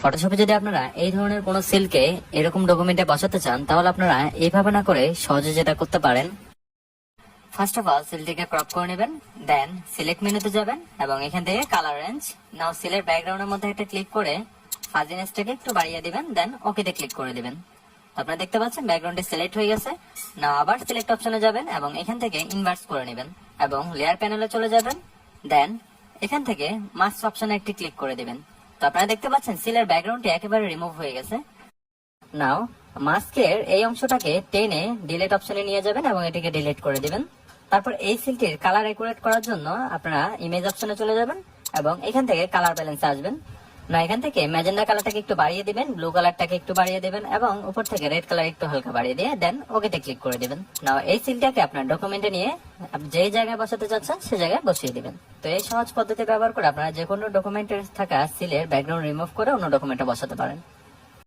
ফটোশপে যদি আপনারা এই ধরনের কোনো সিলকে এরকম ডকুমেন্টে বসাতে চান, তাহলে আপনারা এইভাবে না করে সহজে যেটা করতে পারেন, ফার্স্ট অফ অল সিলটিকে ক্রপ করে নেবেন, দেন সিলেক্ট মেনুতে যাবেন এবং এখান থেকে কালার রেঞ্জ, নাও সিলের ব্যাকগ্রাউন্ডের মধ্যে একটা ক্লিক করে ফাজিনেসটাকে একটু বাড়িয়ে দিবেন, দেন ওকেতে ক্লিক করে দিবেন। আপনারা দেখতে পাচ্ছেন ব্যাকগ্রাউন্ডে সিলেক্ট হয়ে গেছে। নাও আবার সিলেক্ট অপশনে যাবেন এবং এখান থেকে ইনভার্স করে নেবেন এবং লেয়ার প্যানেলে চলে যাবেন, দেন এখান থেকে মাস্ক অপশনে একটি ক্লিক করে দিবেন। তো আপনারা দেখতে পাচ্ছেন সিলের ব্যাকগ্রাউন্ডটি একেবারে রিমুভ হয়ে গেছে। নাও মাস্কের এই অংশটাকে টেনে ডিলিট অপশনে নিয়ে যাবেন এবং এটিকে ডিলিট করে দিবেন। তারপর এই সিলটির কালার অ্যাকুরেট করার জন্য আপনারা ইমেজ অপশনে চলে যাবেন এবং এখান থেকে কালার ব্যালেন্সে আসবেন। না এখান থেকে ম্যাজেন্ডা কালারটাকে একটু বাড়িয়ে দিবেন, ব্লু কালারটাকে একটু বাড়িয়ে দিবেন এবং উপর থেকে রেড কালার একটু হালকা বাড়িয়ে দিয়ে দেন ওকেতে ক্লিক করে দিবেন। না এই সিলটাকে আপনার ডকুমেন্টে নিয়ে যে জায়গায় বসাতে চাচ্ছেন সে জায়গায় বসিয়ে দিবেন। তো এই সহজ পদ্ধতি ব্যবহার করে আপনারা যে কোনো ডকুমেন্টের থাকা সিলের ব্যাকগ্রাউন্ড রিমুভ করে অন্য ডকুমেন্টে বসাতে পারেন।